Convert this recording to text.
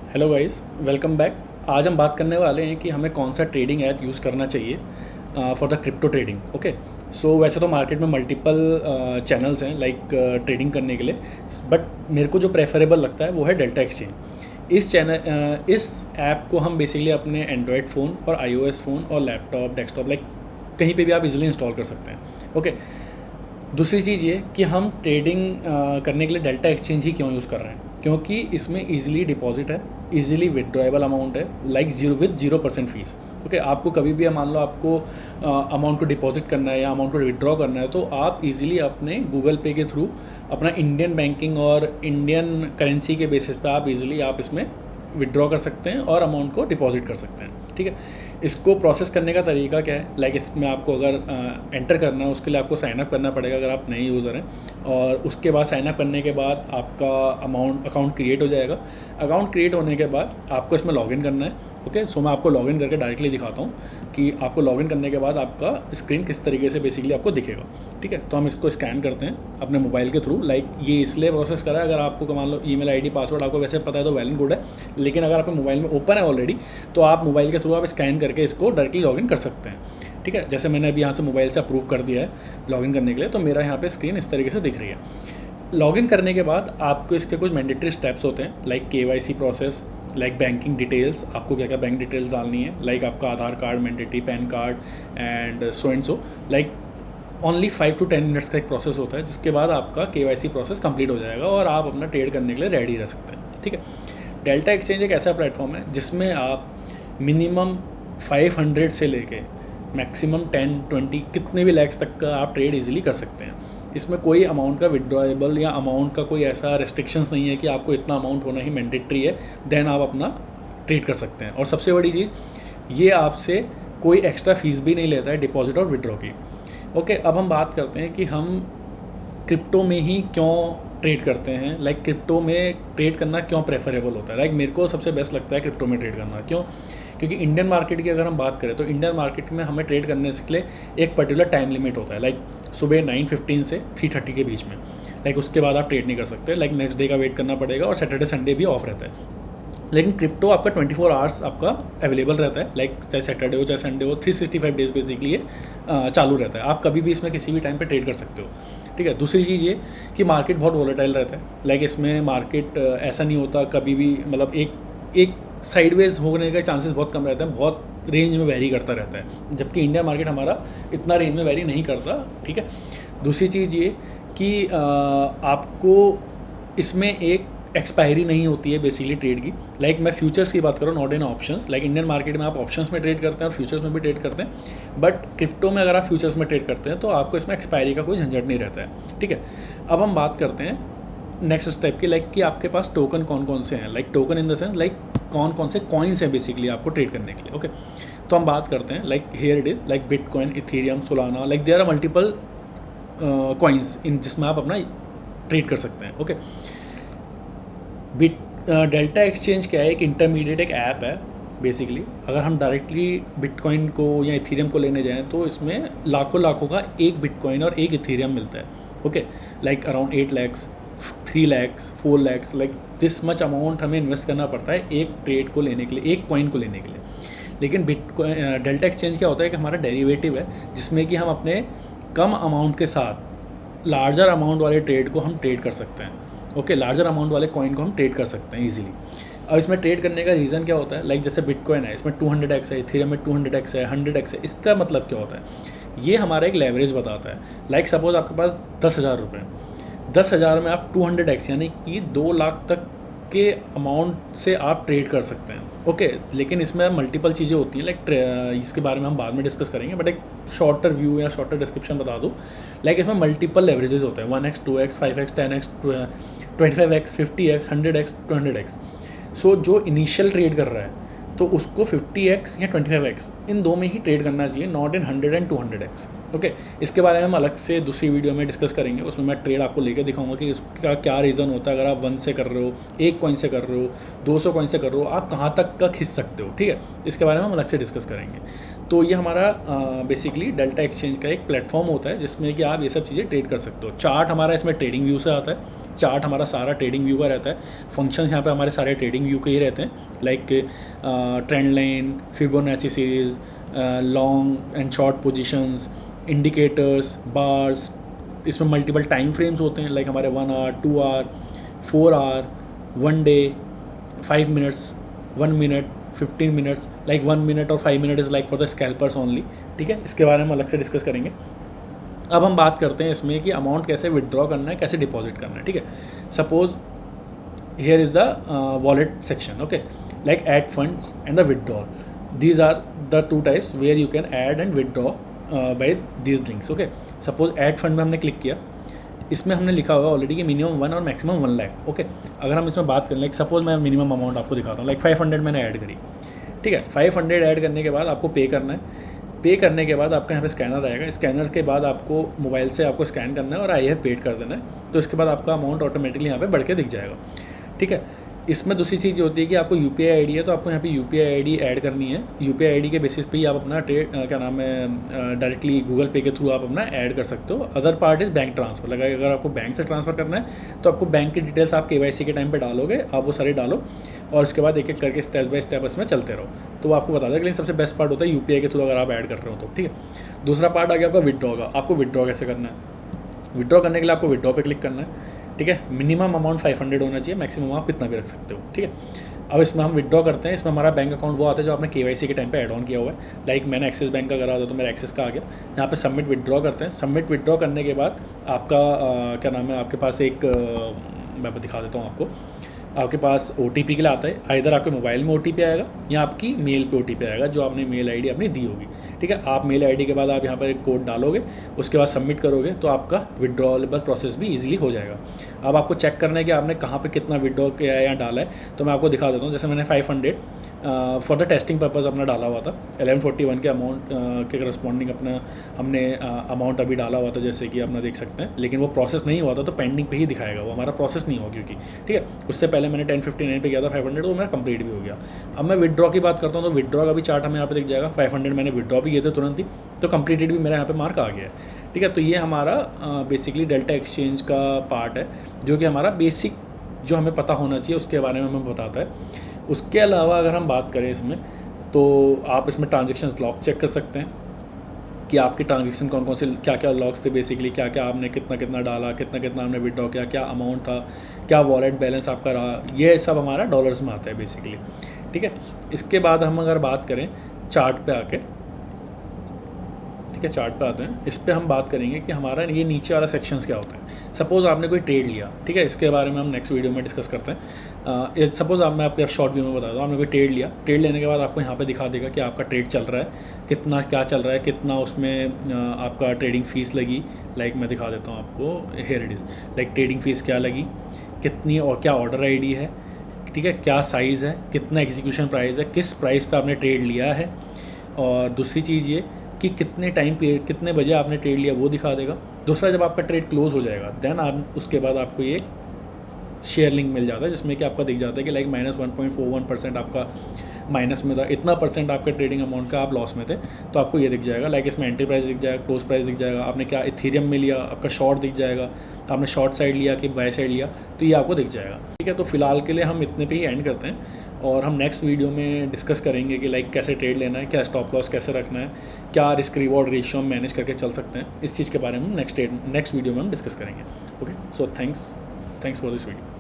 Hello guys, welcome back. आज हम बात करने वाले हैं कि हमें कौन सा ट्रेडिंग ऐप यूज़ करना चाहिए for the crypto trading. Okay, so वैसे तो मार्केट में मल्टीपल चैनल्स हैं लाइक ट्रेडिंग करने के लिए, बट मेरे को जो प्रेफरेबल लगता है वो है डेल्टा एक्सचेंज। इस ऐप को हम बेसिकली अपने एंड्रॉयड फ़ोन और आईओएस फ़ोन और लैपटॉप, डेस्कटॉप, लाइक कहीं पे भी आप इजीली इंस्टॉल कर सकते हैं। ओके, दूसरी चीज़ ये कि हम ट्रेडिंग करने के लिए डेल्टा एक्सचेंज ही क्यों यूज़ कर रहे हैं, क्योंकि इसमें इजीली डिपॉजिट है, इजीली विड्रॉएबल अमाउंट है, लाइक 0% फीस। ओके, आपको कभी भी मान लो आपको अमाउंट को डिपॉजिट करना है या अमाउंट को विड्रॉ करना है, तो आप इजीली अपने गूगल पे के थ्रू अपना इंडियन बैंकिंग और इंडियन करेंसी के बेसिस पे आप इजीली आप इसमें विड्रॉ कर सकते हैं और अमाउंट को डिपॉजिट कर सकते हैं। ठीक है, इसको प्रोसेस करने का तरीका क्या है, लाइक इसमें आपको अगर एंटर करना है उसके लिए आपको साइनअप करना पड़ेगा अगर आप नए यूज़र हैं, और उसके बाद साइनअप करने के बाद आपका अकाउंट क्रिएट हो जाएगा। अकाउंट क्रिएट होने के बाद आपको इसमें लॉगिन करना है। ओके, सो मैं आपको लॉगिन करके डायरेक्टली दिखाता हूँ कि आपको लॉगिन करने के बाद आपका स्क्रीन किस तरीके से बेसिकली आपको दिखेगा। ठीक है, तो हम इसको स्कैन करते हैं अपने मोबाइल के थ्रू। लाइक ये इसलिए प्रोसेस करा है, अगर आपको मान लो ईमेल आईडी पासवर्ड आपको वैसे पता है तो वेल एंड गुड है, लेकिन अगर आपके मोबाइल में ओपन है ऑलरेडी तो आप मोबाइल के थ्रू आप स्कैन करके इसको डायरेक्टली लॉगिन कर सकते हैं। ठीक है, जैसे मैंने अभी यहाँ से मोबाइल से अप्रूव कर दिया है लॉगिन करने के लिए, तो मेरा यहाँ पे स्क्रीन इस तरीके से दिख रही है। लॉगिन करने के बाद आपको इसके कुछ मैंडेटरी स्टेप्स होते हैं, like KYC process, like banking details, आपको क्या क्या बैंक डिटेल्स डालनी है, लाइक आपका Aadhaar card mandatory, PAN card and so, like only 5 to 10 minutes का एक प्रोसेस होता है, जिसके बाद आपका केवाईसी प्रोसेस कंप्लीट हो जाएगा और आप अपना ट्रेड करने के लिए रेडी रह सकते हैं। ठीक है, डेल्टा एक्सचेंज एक ऐसा प्लेटफॉर्म है जिसमें आप मिनिमम 500 से लेके मैक्सिमम 10-20 कितने भी लैक्स तक का आप ट्रेड इजीली कर सकते हैं। इसमें कोई अमाउंट का विड्रॉएबल या अमाउंट का कोई ऐसा रेस्ट्रिक्शंस नहीं है कि आपको इतना अमाउंट होना ही मैंडेटरी है, देन आप अपना ट्रेड कर सकते हैं। और सबसे बड़ी चीज़, ये आपसे कोई एक्स्ट्रा फीस भी नहीं लेता है डिपॉजिट और विड्रॉ की। ओके, अब हम बात करते हैं कि हम क्रिप्टो में ही क्यों ट्रेड करते हैं, लाइक क्रिप्टो में ट्रेड करना क्यों प्रेफरेबल होता है। लाइक मेरे को सबसे बेस्ट लगता है क्रिप्टो में ट्रेड करना। क्यों? क्योंकि इंडियन मार्केट की अगर हम बात करें तो इंडियन मार्केट में हमें ट्रेड करने के लिए एक पर्टिकुलर टाइम लिमिट होता है, लाइक सुबह 9:15 से 3:30 के बीच में। लाइक उसके बाद आप ट्रेड नहीं कर सकते, लाइक नेक्स्ट डे का वेट करना पड़ेगा, और सैटरडे संडे भी ऑफ रहता है। लेकिन क्रिप्टो आपका 24 आवर्स आपका अवेलेबल रहता है, लाइक चाहे सैटरडे हो चाहे संडे हो, 365 डेज बेसिकली ये चालू रहता है। आप कभी भी इसमें किसी भी टाइम पे ट्रेड कर सकते हो। ठीक है, दूसरी चीज़ ये कि मार्केट बहुत वॉलेटाइल रहता है, लाइक इसमें मार्केट ऐसा नहीं होता कभी भी, मतलब एक साइडवेज होने के चांसेस बहुत कम रहते हैं, बहुत रेंज में वेरी करता रहता है, जबकि इंडिया मार्केट हमारा इतना रेंज में वेरी नहीं करता। ठीक है, दूसरी चीज़ ये कि आपको इसमें एक एक्सपायरी नहीं होती है बेसिकली ट्रेड की। लाइक मैं फ्यूचर्स की बात करूँ, not in options. Like Indian market में आप ऑप्शंस में ट्रेड करते हैं और फ्यूचर्स में भी ट्रेड करते हैं, बट क्रिप्टो में अगर आप फ्यूचर्स में ट्रेड करते हैं तो आपको इसमें एक्सपायरी का कोई झंझट नहीं रहता है। ठीक है, अब हम बात करते हैं नेक्स्ट स्टेप की, लाइक कि आपके पास टोकन कौन कौन से हैं, like token in the sense like कौन कौन से कॉइन्स हैं बेसिकली आपको ट्रेड करने के लिए। ओके, तो हम बात करते हैं, like here it is, like Bitcoin, Ethereum, Solana, like there are multiple coins in जिसमें आप अपना ट्रेड कर सकते हैं। ओके, डेल्टा एक्सचेंज क्या है, एक इंटरमीडिएट एक ऐप है बेसिकली। अगर हम डायरेक्टली बिटकॉइन को या इथेरियम को लेने जाएं तो इसमें लाखों का एक बिटकॉइन और एक इथेरियम मिलता है। Okay, like around 8 lakhs, 3 lakhs, 4 lakhs, like this much amount हमें इन्वेस्ट करना पड़ता है एक ट्रेड को लेने के लिए, एक कॉइन को लेने के लिए। लेकिन बिटकॉइन डेल्टा एक्सचेंज क्या होता है कि हमारा डेरिवेटिव है, जिसमें कि हम अपने कम अमाउंट के साथ लार्जर अमाउंट वाले ट्रेड को हम ट्रेड कर सकते हैं। ओके, लार्जर अमाउंट वाले कॉइन को हम ट्रेड कर सकते हैं इजीली। अब इसमें ट्रेड करने का रीज़न क्या होता है, लाइक जैसे बिटकॉइन है, इसमें 200x है, इथेरियम में 200x है, 100x है। इसका मतलब क्या होता है, ये हमारा एक लेवरेज बताता है। लाइक सपोज आपके पास 10,000 रुपये, 10,000 में आप 200x यानी कि 2 लाख तक के अमाउंट से आप ट्रेड कर सकते हैं। ओके, लेकिन इसमें मल्टीपल चीज़ें होती हैं, लाइक इसके बारे में हम बाद में डिस्कस करेंगे, बट एक शॉर्टर व्यू या शॉर्टर डिस्क्रिप्शन बता दूँ। लाइक इसमें मल्टीपल लेवरेजेस होते हैं, 1x, 2x, 5x, 10x, 25x, 50x, 100x, 200x। सो जो इनिशियल ट्रेड कर रहा है तो उसको 50x या 25x इन दो में ही ट्रेड करना चाहिए, not in 100 and 200x। Okay, इसके बारे में हम अलग से दूसरी वीडियो में डिस्कस करेंगे, उसमें मैं ट्रेड आपको लेकर दिखाऊंगा कि उसका क्या रीज़न होता है। अगर आप 1 से कर रहे हो, 1 कॉइन से कर रहे हो, 200 कॉइन से कर रहे हो, आप कहाँ तक का खींच सकते हो। ठीक है, इसके बारे में हम अलग से डिस्कस करेंगे। तो ये हमारा बेसिकली डेल्टा एक्सचेंज का एक प्लेटफॉर्म होता है जिसमें कि आप ये सब चीज़ें ट्रेड कर सकते हो। चार्ट हमारा इसमें ट्रेडिंग व्यू से आता है, चार्ट हमारा सारा ट्रेडिंग व्यू का रहता है। फंक्शंस यहाँ पे हमारे सारे ट्रेडिंग व्यू के ही रहते हैं, like trend line, Fibonacci series, long and short positions, indicators, bars. इसमें मल्टीपल टाइम फ्रेम्स होते हैं, लाइक हमारे 1 hour, 2 hour, 4 hour, 1 day, 5 minutes, 1 minute, 15 minutes. Like 1 minute और 5 minute is like for the scalpers only. ठीक है, इसके बारे में अलग से डिस्कस करेंगे। अब हम बात करते हैं इसमें कि अमाउंट कैसे विड्रॉ करना है, कैसे डिपॉजिट करना है। ठीक है, suppose here is the wallet section, okay, like add funds and the withdraw. These are the 2 types where you can add and withdraw by these links. Okay, suppose add fund में हमने click किया, इसमें हमने लिखा हुआ already कि minimum 1 और maximum 1 lakh. Okay, अगर हम इसमें बात करें, लाइक सपोज मैं मिनिमम अमाउंट आपको दिखाता हूँ, लाइक 500 मैंने ऐड करी। ठीक है, 500 ऐड करने के बाद आपको पे करना है। पे करने के बाद आपका यहाँ पे स्कैनर आएगा, स्कैनर के बाद आपको मोबाइल से आपको स्कैन करना है और आई हैव पेड कर देना है। तो इसके बाद आपका अमाउंट ऑटोमेटिकली यहाँ पे बढ़ के दिख जाएगा। ठीक है, इसमें दूसरी चीज़ ये होती है कि आपको यूपीआई आईडी है तो आपको यहाँ पे यूपीआई आईडी ऐड करनी है। यूपीआई आईडी के बेसिस पे ही आप अपना क्या नाम है, डायरेक्टली गूगल पे के थ्रू आप अपना ऐड कर सकते हो। Other part is bank transfer. लगा अगर आपको बैंक से ट्रांसफ़र करना है तो आपको बैंक की डिटेल्स आप केवाईसी के टाइम पे डालोगे, आप वो सारे डालो और उसके बाद एक एक करके स्टेप बाय स्टेप इसमें चलते रहो। तो वो आपको बता देगा। लेकिन सबसे बेस्ट पार्ट होता है यूपीआई के थ्रू अगर आप ऐड कर रहे हो तो। ठीक है, दूसरा पार्ट आ गया आपका विड्रॉ का। आपको विड्रॉ कैसे करना है? विड्रॉ करने के लिए आपको विड्रॉ पे क्लिक करना है। ठीक है, मिनिमम अमाउंट 500 होना चाहिए, मैक्सिमम आप कितना भी रख सकते हो। ठीक है, अब इसमें हम विड्रॉ करते हैं। इसमें हमारा बैंक अकाउंट वो आता है जो आपने केवाईसी के टाइम पे ऐड ऑन किया हुआ है। लाइक मैंने एक्सिस बैंक का करा था तो मेरा एक्सिस का आ गया। यहाँ पे सबमिट विड्रॉ करते हैं। सबमिट विड्रॉ करने के बाद आपका क्या नाम है, आपके पास एक मैं दिखा देता हूँ आपको। आपके पास OTP के लिए आता है, इधर आपके मोबाइल में OTP आएगा या आपकी मेल पे OTP आएगा जो आपने मेल आईडी अपनी दी होगी। ठीक है, आप मेल आईडी के बाद आप यहाँ पर एक कोड डालोगे, उसके बाद सबमिट करोगे तो आपका विड्रॉलेबल प्रोसेस भी इजीली हो जाएगा। अब आपको चेक करना है कि आपने कहाँ पे कितना विड्रॉ किया है या डाला है, तो मैं आपको दिखा देता हूँ। जैसे मैंने 500 फॉर द टेस्टिंग पर्पज़ अपना डाला हुआ था। 1141 के अमाउंट के करस्पॉन्डिंग अपना हमने अमाउंट अभी डाला हुआ था, जैसे कि अपना देख सकते हैं। लेकिन वो प्रोसेस नहीं हुआ था तो पेंडिंग पे ही दिखाएगा, वो हमारा प्रोसेस नहीं हुआ क्योंकि। ठीक है, उससे पहले मैंने 1059 पे किया था 500, तो मेरा कंप्लीट भी हो गया। अब मैं विड्रॉ की बात करता हूँ तो विड्रॉ का भी चार्ट हमें यहाँ पे दिख जाएगा। 500 मैंने विड्रॉ भी किए थे तुरंत ही, तो कंप्लीटेड भी मेरा यहाँ पे मार्क आ गया है। ठीक है, तो ये हमारा बेसिकली डेल्टा एक्सचेंज का पार्ट है जो कि हमारा बेसिक जो हमें पता होना चाहिए उसके बारे में हमें बताता है। उसके अलावा अगर हम बात करें इसमें, तो आप इसमें ट्रांजेक्शन लॉग चेक कर सकते हैं कि आपके ट्रांजेक्शन कौन कौन से क्या क्या लॉग्स थे, बेसिकली क्या क्या आपने कितना कितना डाला, कितना कितना आपने विड्रॉ किया, क्या अमाउंट था, क्या वॉलेट बैलेंस आपका रहा, ये सब हमारा डॉलर्स में आता है बेसिकली। ठीक है, इसके बाद हम अगर बात करें चार्ट पे आके, ठीक है, चार्ट पे आते हैं। इस पे हम बात करेंगे कि हमारा ये नीचे वाला सेक्शंस क्या होता है। सपोज़ आपने कोई ट्रेड लिया, ठीक है, इसके बारे में हम नेक्स्ट वीडियो में डिस्कस करते हैं। सपोज़ मैं आपको शॉर्ट व्यू में बता दूँ, आपने कोई ट्रेड लिया, ट्रेड लेने के बाद आपको यहाँ पे दिखा देगा कि आपका ट्रेड चल रहा है, कितना क्या चल रहा है, कितना उसमें आपका ट्रेडिंग फ़ीस लगी। लाइक मैं दिखा देता हूँ आपको, here it is, like trading fees क्या लगी, कितनी और क्या ऑर्डर ID है, ठीक है, क्या साइज़ है, कितना एग्जीक्यूशन प्राइस है, किस प्राइस पे आपने ट्रेड लिया है, और दूसरी चीज़ ये कि कितने टाइम पीरियड, कितने बजे आपने ट्रेड लिया वो दिखा देगा। दूसरा, जब आपका ट्रेड क्लोज हो जाएगा देन आप उसके बाद आपको ये शेयर लिंक मिल जाता है जिसमें कि आपका दिख जाता है कि लाइक -1.41% आपका माइनस में था, इतना परसेंट आपके ट्रेडिंग अमाउंट का आप लॉस में थे, तो आपको ये दिख जाएगा। लाइक इसमें एंट्री प्राइस दिख जाएगा, क्लोज प्राइस दिख जाएगा, आपने क्या इथेरियम में लिया, आपका शॉर्ट दिख जाएगा, आपने शॉर्ट साइड लिया कि बाय साइड लिया, तो ये आपको दिख जाएगा। ठीक है, तो फिलहाल के लिए हम इतने पे ही एंड करते हैं और हम नेक्स्ट वीडियो में डिस्कस करेंगे कि लाइक कैसे ट्रेड लेना है, क्या स्टॉप लॉस कैसे रखना है, क्या रिस्क रिवॉर्ड रेशियो हम मैनेज करके चल सकते हैं। इस चीज़ के बारे में नेक्स्ट वीडियो में हम डिस्कस करेंगे। Okay, so thanks for this video.